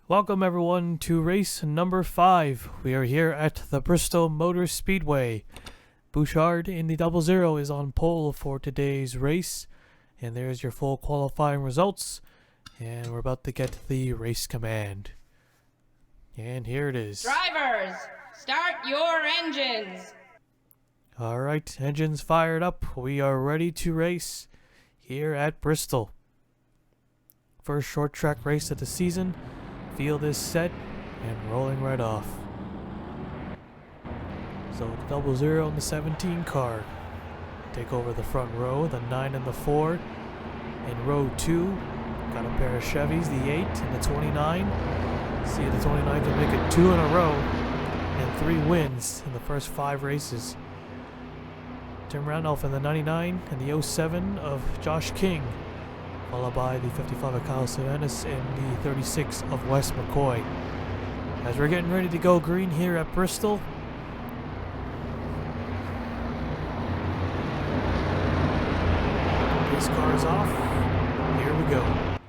Welcome everyone to race number 5. We are here at the Bristol Motor Speedway. Bouchard in the 00 is on pole for today's race. And there's your full qualifying results. And we're about to get the race command. And here it is. Drivers, start your engines. Alright, engines fired up. We are ready to race here at Bristol. First short track race of the season. Field is set and rolling right off. So the 00 and the 17 car take over the front row, the 9 and the 4. In row 2, got a pair of Chevys, the 8 and the 29. See the 29 can make it 2 in a row and 3 wins in the first 5 races. Tim Randolph in the 99 and the 07 of Josh King, followed by the 55 of Kyle Savanis and the 36 of Wes McCoy. As we're getting ready to go green here at Bristol, this car is off. Here we go.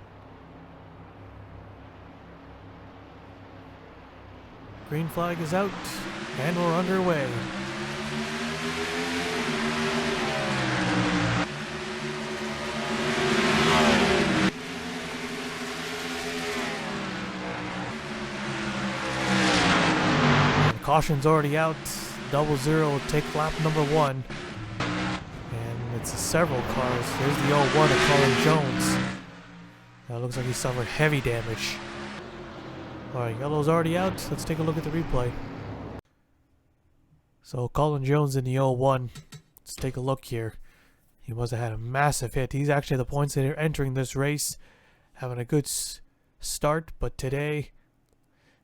Green flag is out, and we're underway. Caution's already out. 00 will take lap number 1. And it's several cars. There's the 01 of Colin Jones. That looks like he suffered heavy damage. Alright, yellow's already out. Let's take a look at the replay. So Colin Jones in the 01. Let's take a look here. He must have had a massive hit. He's actually the points that are entering this race. Having a good start, but today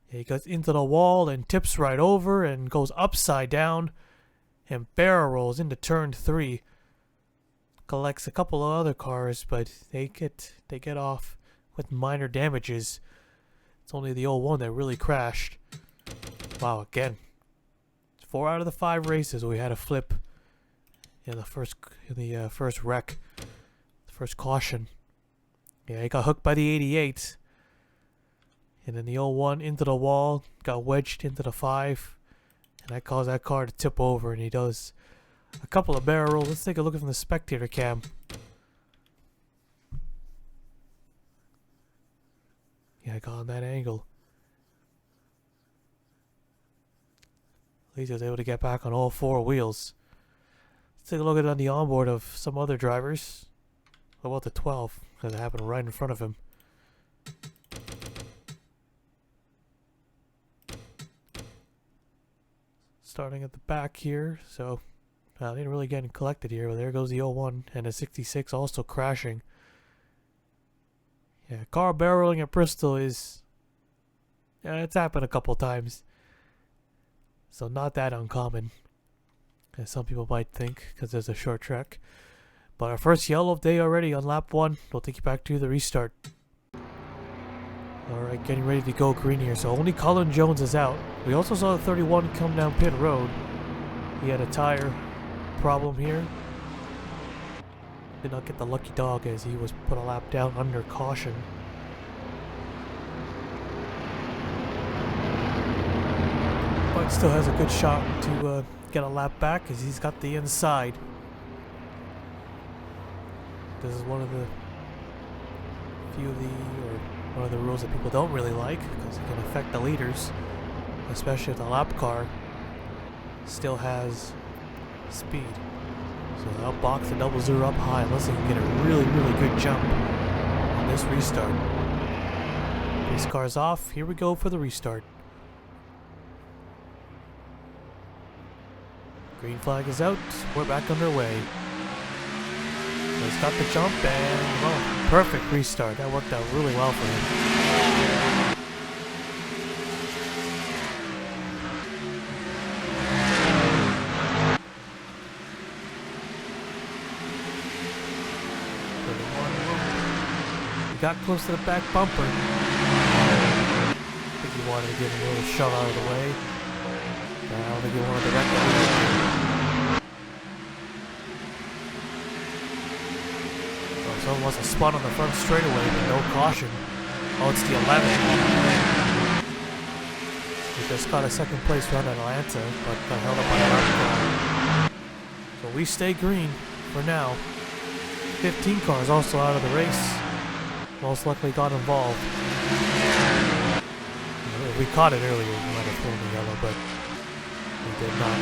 he goes into the wall and tips right over and goes upside down and barrel rolls into turn 3. Collects a couple of other cars, but they get off with minor damages. It's only the 01 that really crashed. Wow, again. 4 out of the 5 races we had a flip in the first wreck. The first caution. Yeah, he got hooked by the 88. And then the 01 into the wall, got wedged into the 5. And that caused that car to tip over, and he does a couple of barrel rolls. Let's take a look from the spectator cam. Yeah, I got on that angle. At least I was able to get back on all 4 wheels. Let's take a look at it on the onboard of some other drivers. What about the 12? Because it happened right in front of him. Starting at the back here, so I didn't really get collected here, but there goes the 01 and the 66 also crashing. Yeah, car barreling at Bristol is, it's happened a couple times, so not that uncommon, as some people might think, because there's a short track. But our first yellow of day already on lap 1. We'll take you back to the restart. Alright, getting ready to go green here. So only Colin Jones is out. We also saw the 31 come down pit road. He had a tire problem here. Did not get the lucky dog as he was put a lap down under caution. But still has a good shot to get a lap back as he's got the inside. This is one of the one of the rules that people don't really like, because it can affect the leaders, especially if the lap car still has speed. So they'll box the 00 up high unless they can get a really good jump on this restart. This car's off. Here we go for the restart. Green flag is out. We're back underway. He's got the jump and perfect restart. That worked out really well for him. He got close to the back bumper. I think he wanted to give him a little shove out of the way. I don't think he wanted to wreck the Someone must have spun on the front straightaway, but no caution. Oh, it's the 11. Just got a second place run at Atlanta, but got held up by the lap car. So we stay green for now. 15 cars also out of the race. Most likely got involved. If we caught it earlier, we might have thrown the yellow, but we did not.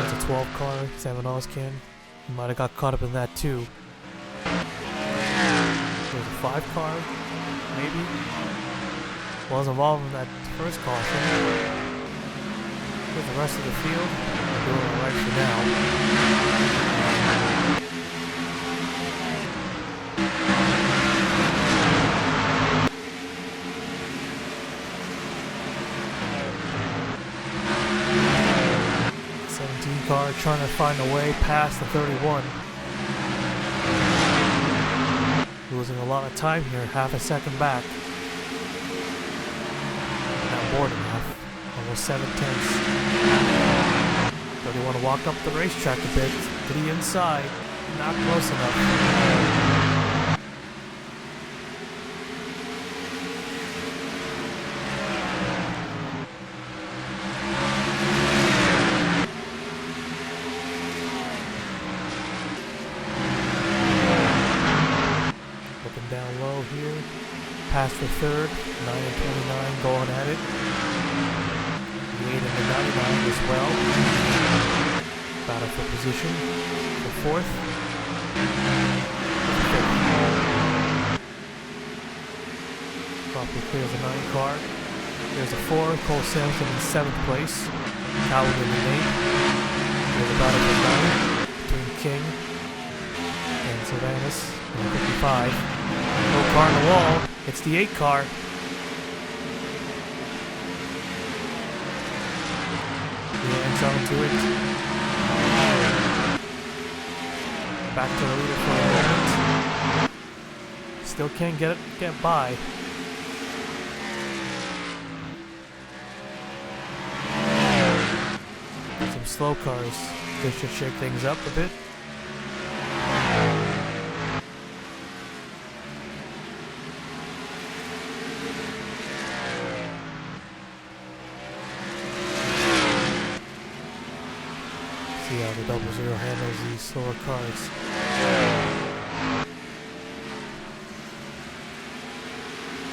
That's a 12 car, 7 Oscan. He might have got caught up in that too. There's a 5 car, maybe. Was involved in that first caution. Here's the rest of the field. They're doing alright for now. 17 car trying to find a way past the 31. Losing a lot of time here, half a second back. More than half, almost 7/10. So they want to walk up the racetrack a bit to the inside, not close enough. Looking down low here, past the third, 9 and 29 going at it. 8 and the 99 as well. Battle for position. The fourth. Properly clears the 9 car. There's a 4. Cole Sampson in 7th place. Coward in the 8th. There's a battle for 9 between King and Sylvanus in the 55. No car on the wall. It's the 8 car. Onto it. Back to the leader for a moment. Still can't get by. Some slow cars. This should shake things up a bit. See how the 00 handles these slower cars.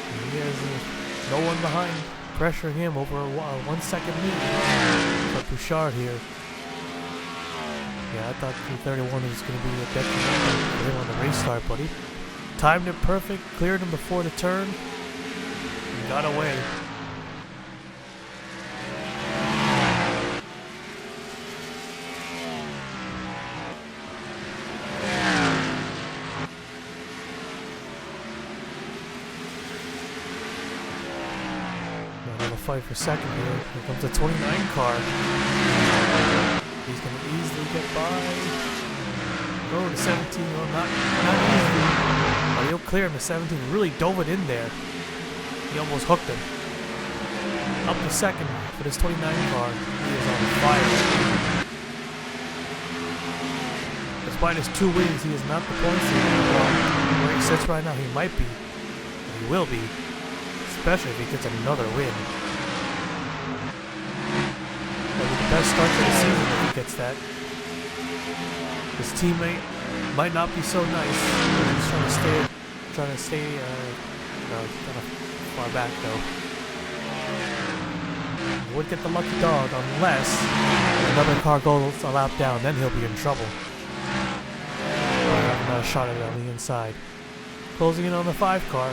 And he has no one behind, pressuring him over a 1 second lead. But Bouchard here. Yeah, I thought 331 was going to be a detriment for him on the restart, but he timed it perfect, cleared him before the turn, and got away. Fight for second here. Here comes the 29 car. He's going to easily get by. Oh, the 17. Oh, not easily. But he'll clear him. The 17 really dove it in there. He almost hooked him. Up to second for this 29 car. He is on fire. Despite his 2 wins, he is not the points leader. Where he sits right now, he might be. And he will be. Especially if he gets another win. Best start to the season if he gets that. His teammate might not be so nice. He's trying to stay kind of far back though. He would get the lucky dog unless another car goes a lap down, then he'll be in trouble. Have another shot at it on the inside. Closing in on the 5 car.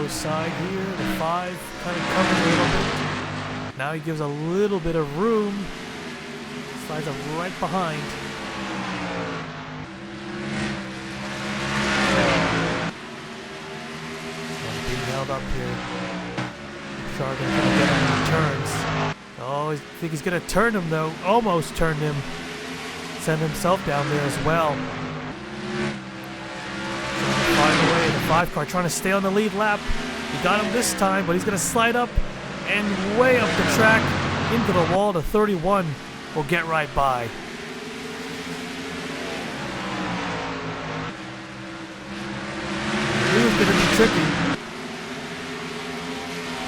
Side here, the 5 kind of covers a little bit. Now he gives a little bit of room. Slides up right behind. Being held piled up here. Shark gonna get him in the turns. Oh, I think he's gonna turn him though. Almost turned him. Send himself down there as well. Trying to find a way. The 5 car trying to stay on the lead lap. He got him this time, but he's gonna slide up and way up the track into the wall. The 31 will get right by. It was gonna be tricky.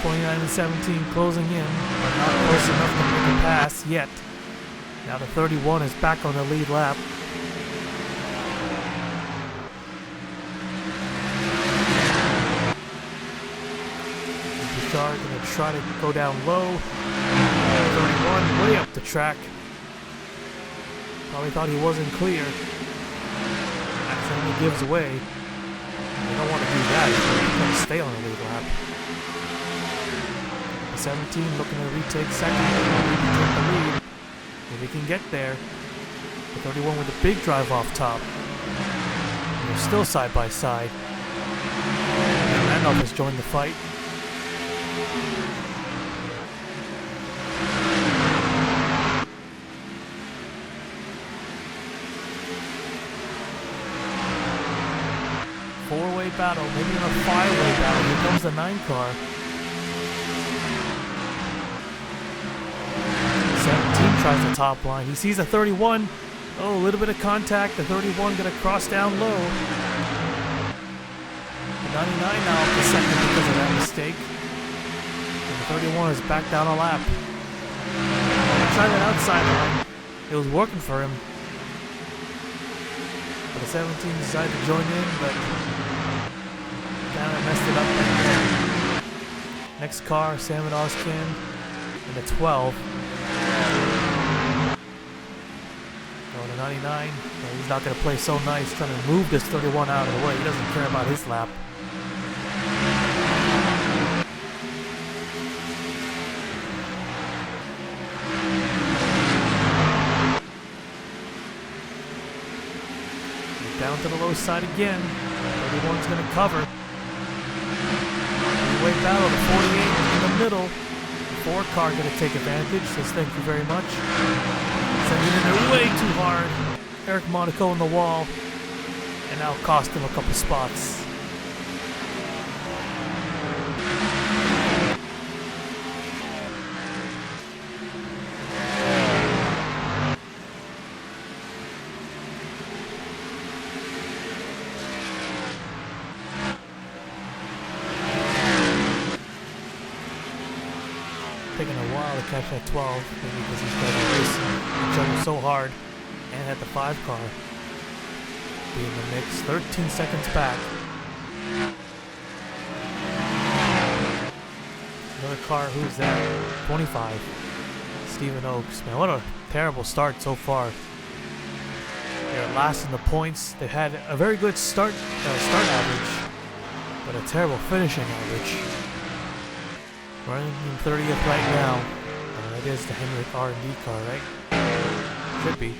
29 and 17 closing in, but not close enough to make a pass yet. Now the 31 is back on the lead lap. Bouchard gonna try to go down low. 31 way up the track. Probably thought he wasn't clear. Accidentally gives way. You don't want to do that. You're going to stay on the lead lap. 17 looking to retake second. Maybe take the lead. If he can get there. The 31 with a big drive off top. And they're still side by side. And Randolph has joined the fight. Four-way battle, maybe in a 5-way battle. Here comes the 9 car. 17 tries the top line. He sees a 31. Oh, a little bit of contact. The 31 gonna cross down low. The 99 now up to second because of that mistake. And the 31 is back down a lap. Try that outside line. It was working for him. But the 17 decided to join in, but kind of messed it up right there. Next car, Sam and Oskin, and the 12. Oh, the 99. Well, he's not going to play so nice, trying to move this 31 out of the way. He doesn't care about his lap. Down to the low side again. 31's going to cover. Three-way battle, the 48 in the middle. The 4 car going to take advantage, says thank you very much. Sending it in way too hard. Eric Monaco on the wall. And now cost him a couple spots. Taking a while to catch that 12, maybe because these guys are racing each other so hard, and had the 5 car be in the mix. 13 seconds back. Another car, who's that? 25. Stephen Oakes. Man, what a terrible start so far. They're last in the points. They had a very good start average, but a terrible finishing average. Running in 30th right now. That is the Henrik R&D car, right? Should be.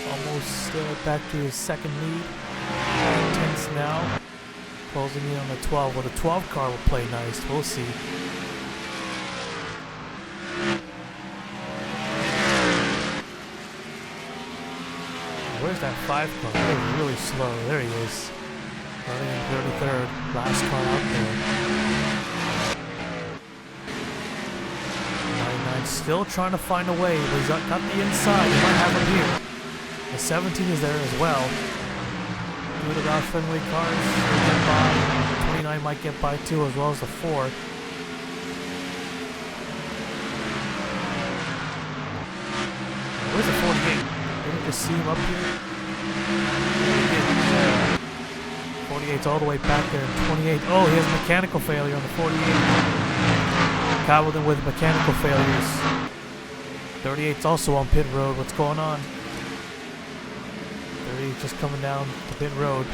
Almost back to his second lead. Intense now. Closing in on the 12. Well, the 12 car will play nice. We'll see. Where's that 5 car? They're really slow. There he is. Running in 33rd. Last car out there. 99 still trying to find a way. But he's got the inside. He might have him here. The 17 is there as well. Good about Fenway cars. They'll get by. 29 might get by too, as well as the 4. Where's the 48? Didn't we just see him up here? 48's all the way back there. 28. Oh, he has a mechanical failure on the 48. Cobbled with mechanical failures. 38's also on pit road. What's going on? 38 just coming down the pit road.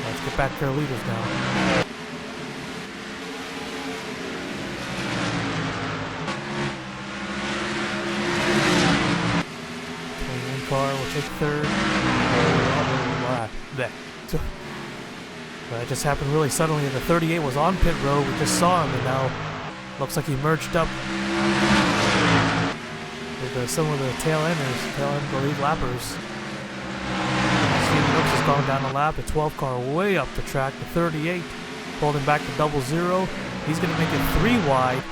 Let's get back to our leaders now. take third. That just happened really suddenly, and the 38 was on pit road. We just saw him, and now looks like he merged up with some of the tail end the lead lappers. Steven Brooks has gone down the lap. The 12 car way up the track. The 38 holding back the 00. He's going to make it 3 wide.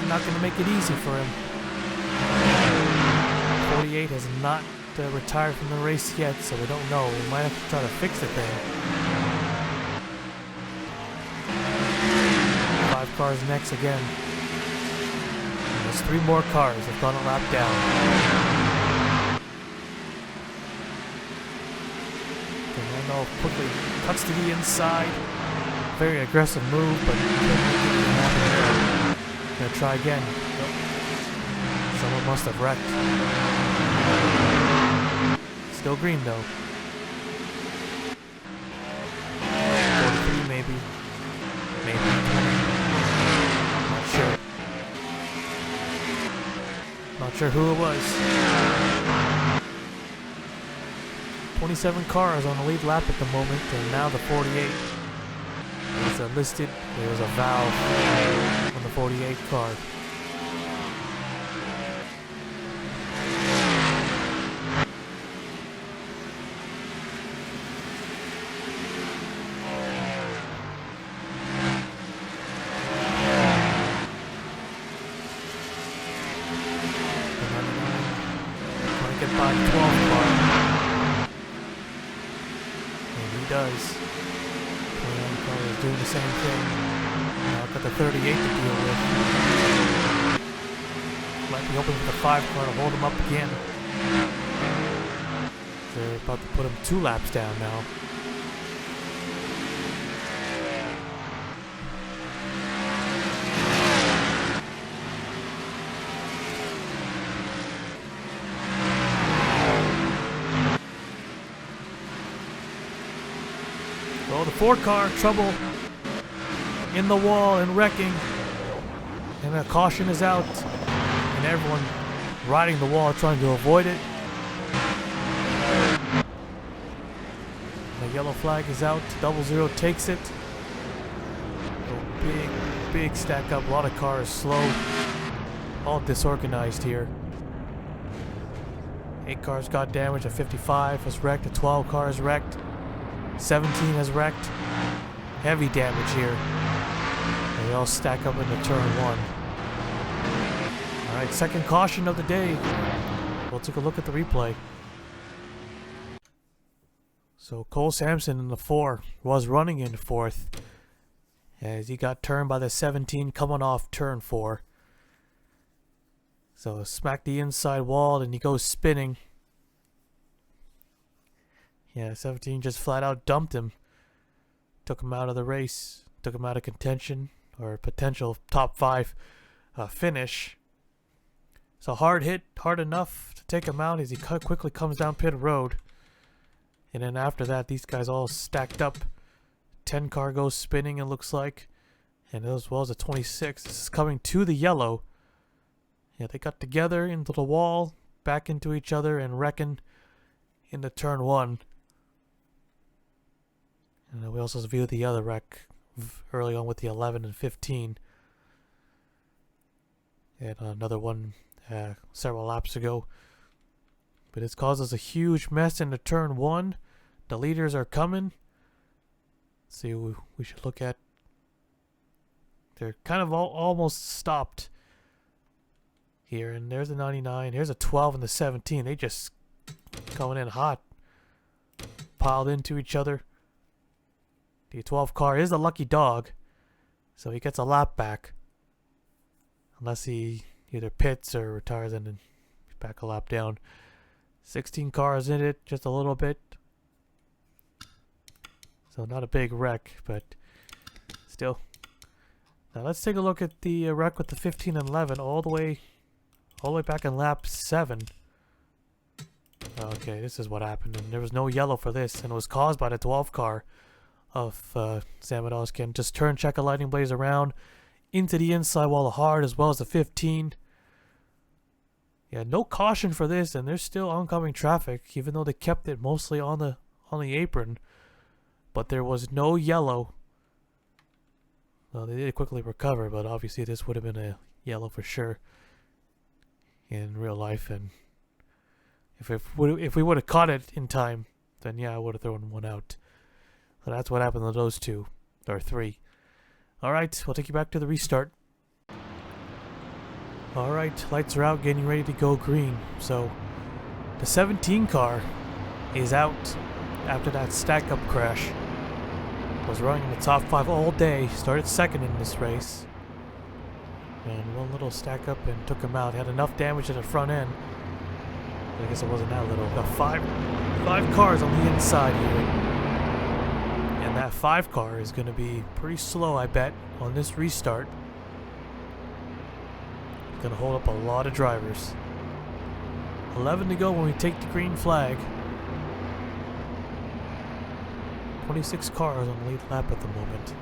Not going to make it easy for him. 48 has not retired from the race yet, so we don't know. We might have to try to fix the thing. 5 cars next again. And there's 3 more cars that have gone a lap down. Fernando quickly cuts to the inside. Very aggressive move, but couldn't make anything happen there. Gonna try again. Nope. Someone must have wrecked. Still green though. 43 maybe. Maybe. Not sure. Not sure who it was. 27 cars on the lead lap at the moment, and now the 48 is listed. There's a valve on the 48 car. Trying to get by the 12 car. And he does. Is doing the same thing. Now I've got the 38 to deal with. Might be hoping for the 5 car to hold him up again. They're about to put him 2 laps down now. Well, the 4 car, trouble in the wall and wrecking. And a caution is out. And everyone riding the wall trying to avoid it. The yellow flag is out. 00 takes it. A big stack up. A lot of cars slow. All disorganized here. 8 cars got damaged. A 55 was wrecked. A 12 car is wrecked. 17 has wrecked. Heavy damage here. And they all stack up into turn 1. Alright, second caution of the day. We'll take a look at the replay. So Cole Sampson in the 4 was running in 4th as he got turned by the 17 coming off turn 4. So smacked the inside wall and he goes spinning. Yeah, 17 just flat out dumped him. Took him out of the race. Took him out of contention or potential top 5 finish. So hard hit, hard enough to take him out as he quickly comes down pit road. And then after that, these guys all stacked up. 10 car goes spinning, it looks like. And as well as a 26. This is coming to the yellow. Yeah, they got together into the wall, back into each other, and wrecking into turn 1. And we also viewed the other wreck early on with the 11 and 15. And another one several laps ago. But it's caused us a huge mess into turn 1. The leaders are coming. Let's see what we should look at. They're kind of almost stopped here. And there's a 99. Here's a 12 and the 17. They just coming in hot. Piled into each other. The 12 car is the lucky dog, so he gets a lap back. Unless he either pits or retires and then back a lap down. 16 cars in it, just a little bit. So not a big wreck, but still. Now let's take a look at the wreck with the 15 and 11 all the way back in lap 7. Okay, this is what happened, and there was no yellow for this, and it was caused by the 12 car of Sam Medalskin. Just turn checker lightning blaze around into the inside wall hard, as well as the 15. Yeah, no caution for this, and there's still oncoming traffic, even though they kept it mostly on the apron. But there was no yellow. Well, they did quickly recover, but obviously this would have been a yellow for sure in real life. And if we would have caught it in time, then yeah, I would have thrown one out. So that's what happened to those two, or three. All right, we'll take you back to the restart. All right, lights are out, getting ready to go green. So the 17 car is out after that stack-up crash. Was running in the top 5 all day, started second in this race. And one little stack-up and took him out. Had enough damage at the front end. But I guess it wasn't that little. Got five cars on the inside here. And that 5 car is going to be pretty slow, I bet, on this restart. Going to hold up a lot of drivers. 11 to go when we take the green flag. 26 cars on the lead lap at the moment.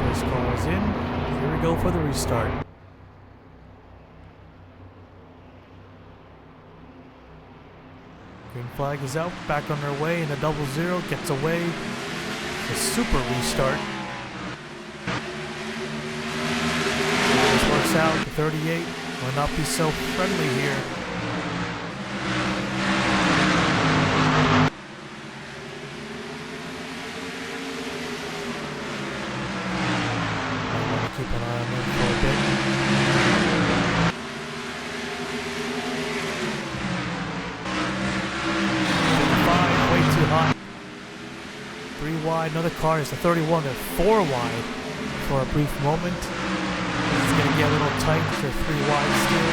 First car is in. Here we go for the restart. Green flag is out, back on their way, and a 00 gets away. A super restart. This works out. The 38 will not be so friendly here. I want to keep an eye on them for a bit. Way too hot. 3 wide, another car is the 31, they're 4 wide for a brief moment. It's going to get a little tight, they're 3 wide still.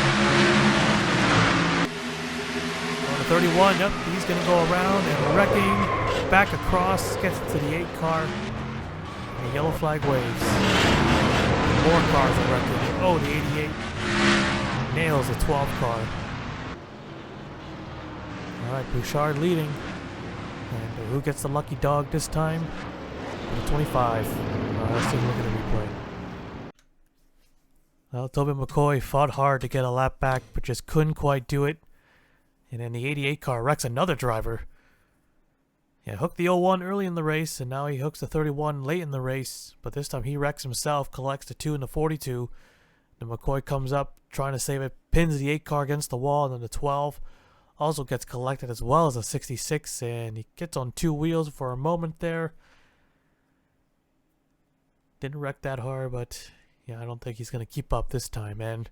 On the 31, yep, he's going to go around and wrecking, back across, gets to the 8 car, and the yellow flag waves. More cars are wrecking. Oh, the 88 nails the 12 car. Alright, Bouchard leading. And who gets the lucky dog this time? The 25. Let's take a look at the replay. Well, Tobin McCoy fought hard to get a lap back, but just couldn't quite do it. And then the 88 car wrecks another driver. Yeah, hooked the 01 early in the race, and now he hooks the 31 late in the race. But this time he wrecks himself, collects the 2 and the 42. Then McCoy comes up, trying to save it, pins the 8 car against the wall, and then the 12 also gets collected as well as a 66, and he gets on 2 wheels for a moment there. Didn't wreck that hard, but yeah, I don't think he's going to keep up this time. And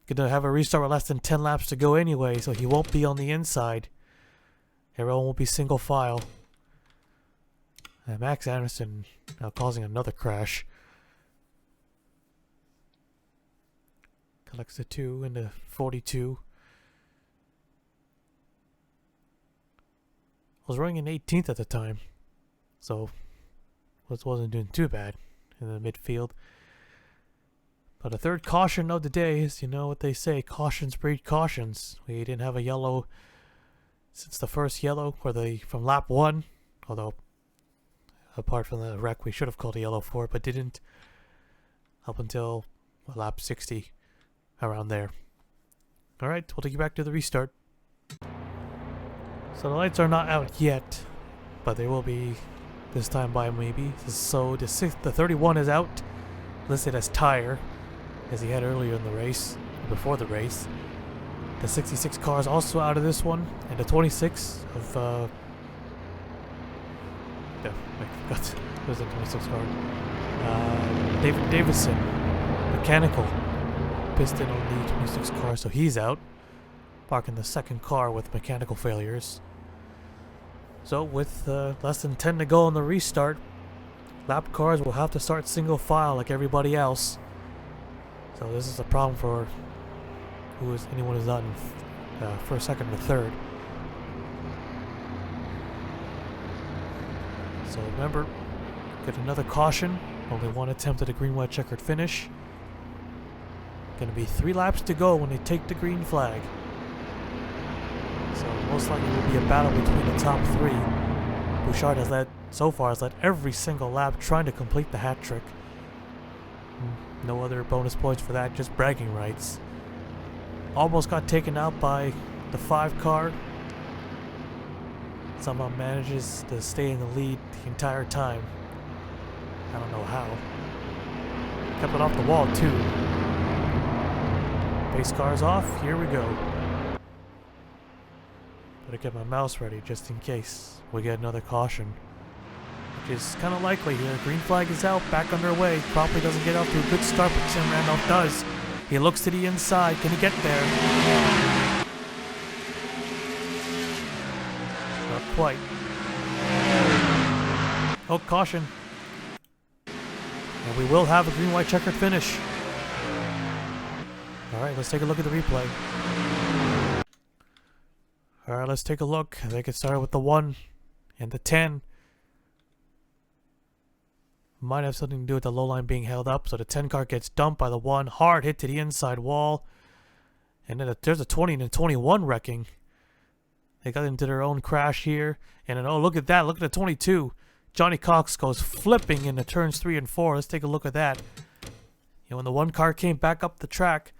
going to have a restart with less than 10 laps to go anyway, so he won't be on the inside. Everyone will be single file. And Max Anderson now causing another crash. Collects the 2 and the 42. Was running in 18th at the time, so wasn't doing too bad in the midfield. But the third caution of the day is, you know what they say, cautions breed cautions. We didn't have a yellow since the first yellow, or from lap 1, although apart from the wreck we should have called a yellow for it, but didn't up until lap 60, around there. Alright, we'll take you back to the restart. So the lights are not out yet, but they will be this time by maybe. So the 31 is out, listed as tire, as he had earlier in the race, before the race. The 66 car is also out of this one, and the 26 of yeah, I forgot. It was the 26 car. David Davison, mechanical piston on the 26 car, so he's out. Parking the second car with mechanical failures. So with less than 10 to go on the restart, lap cars will have to start single file like everybody else. So this is a problem for anyone who's not in first, second, or third. So remember, get another caution. Only one attempt at a green, white, checkered finish. Going to be 3 laps to go when they take the green flag. So most likely it will be a battle between the top 3. Bouchard has led every single lap trying to complete the hat trick. No other bonus points for that, just bragging rights. Almost got taken out by the 5 car. Somehow manages to stay in the lead the entire time. I don't know how. Kept it off the wall too. Base car's off, here we go. Better get my mouse ready just in case we get another caution. Which is kind of likely here. Green flag is out, back underway. Probably doesn't get off to a good start, but Tim Randolph does. He looks to the inside. Can he get there? Not quite. Oh, caution. And we will have a green-white checkered finish. Alright, let's take a look at the replay. Alright, let's take a look. They get started with the 1 and the 10. Might have something to do with the low line being held up, so the 10 car gets dumped by the 1. Hard hit to the inside wall. And then there's a 20 and a 21 wrecking. They got into their own crash here. And then, oh, look at that. Look at the 22. Johnny Cox goes flipping into turns 3 and 4. Let's take a look at that. When the 1 car came back up the track,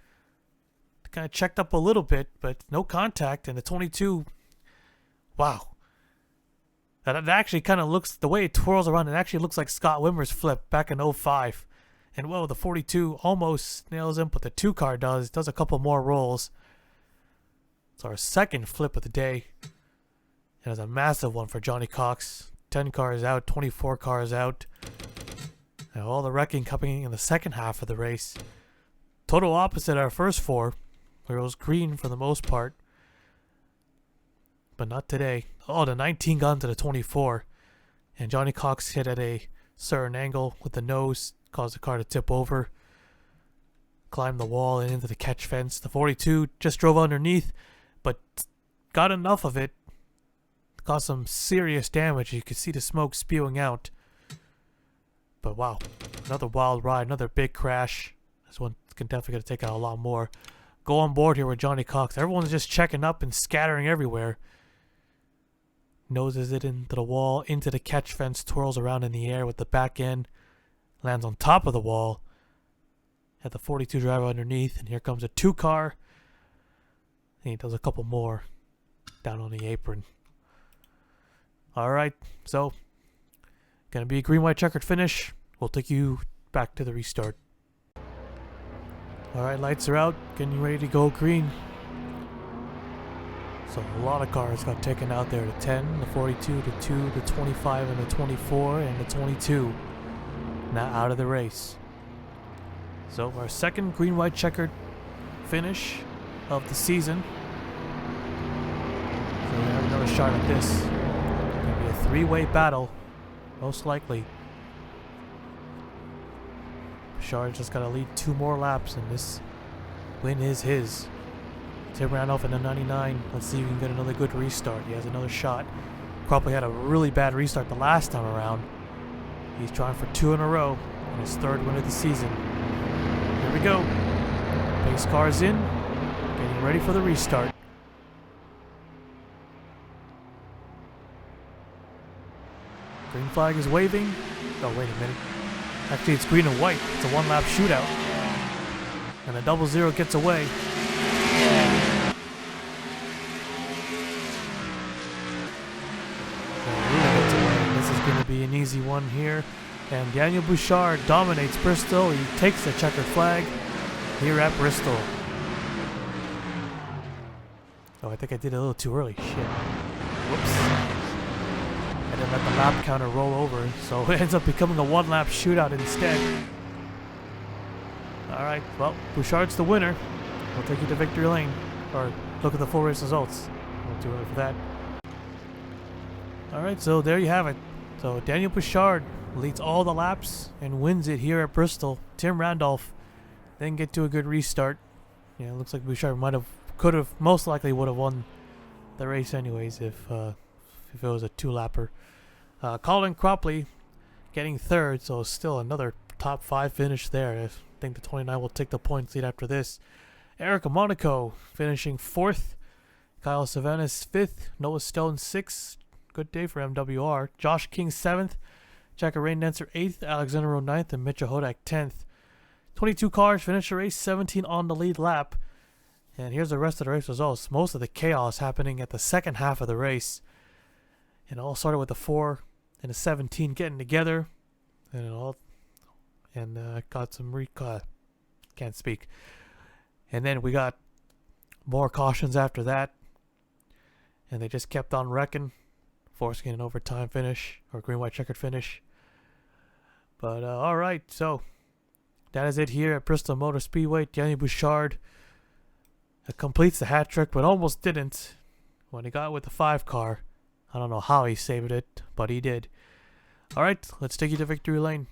kind of checked up a little bit, but no contact. And the 22, wow. That actually kind of looks, the way it twirls around, it actually looks like Scott Wimmer's flip back in 05. And whoa, the 42 almost nails him, but the 2 car does a couple more rolls. It's our second flip of the day. And it's a massive one for Johnny Cox. 10 cars out, 24 cars out. And all the wrecking coming in the second half of the race. Total opposite our first 4, where it was green for the most part. But not today. Oh, the 19 got into the 24. And Johnny Cox hit at a certain angle with the nose. Caused the car to tip over. Climbed the wall and into the catch fence. The 42 just drove underneath. But got enough of it. Caused some serious damage. You could see the smoke spewing out. But wow. Another wild ride. Another big crash. This one can definitely going to take out a lot more. Go on board here with Johnny Cox. Everyone's just checking up and scattering everywhere. Noses it into the wall, into the catch fence, twirls around in the air with the back end, lands on top of the wall. Had the 42 driver underneath, and here comes a 2 car. And he does a couple more down on the apron. Alright, so gonna be a green-white checkered finish. We'll take you back to the restart. Alright, lights are out, getting ready to go green. So a lot of cars got taken out there. The 10, the 42, the 2, the 25, and the 24, and the 22. Now out of the race. So our second green-white checkered finish of the season. So we have another shot at this. It's going to be a 3-way battle, most likely. Bouchard's just got to lead 2 more laps, and this win is his. Tim Randolph in the 99. Let's see if we can get another good restart. He has another shot. Probably had a really bad restart the last time around. He's trying for 2 in a row. And his 3rd win of the season. Here we go. Base car's in. Getting ready for the restart. Green flag is waving. Oh, wait a minute. Actually, it's green and white. It's a 1-lap shootout. And the 00 gets away. This is going to be an easy one here. And Daniel Bouchard dominates Bristol. He takes the checkered flag here at Bristol. Oh, I think I did it a little too early. Shit. Whoops. I didn't let the lap counter roll over, so it ends up becoming a 1-lap shootout instead. Alright, well, Bouchard's the winner. We'll take you to victory lane. Or look at the full race results. Not too early for that. Alright, so there you have it. So Daniel Bouchard leads all the laps and wins it here at Bristol. Tim Randolph didn't get to a good restart. Yeah, it looks like Bouchard most likely would have won the race anyways if it was a 2-lapper. Colin Cropley getting 3rd, so still another top 5 finish there. I think the 29 will take the points lead after this. Erica Monaco finishing 4th. Kyle Savanas 5th. Noah Stone 6th. Good day for MWR. Josh King 7th. Jacker Rain Dancer 8th. Alexander Rowe 9th. And Mitchell Hodak 10th. 22 cars finished the race, 17 on the lead lap. And here's the rest of the race results. Most of the chaos happening at the second half of the race. It all started with the 4 and the 17 getting together. And it all... And got some can't speak. And then we got more cautions after that. And they just kept on wrecking, forcing an overtime finish or green-white checkered finish. But alright, so that is it here at Bristol Motor Speedway. Danny Bouchard completes the hat trick, but almost didn't when he got with the 5 car. I don't know how he saved it, but he did. Alright, let's take you to victory lane.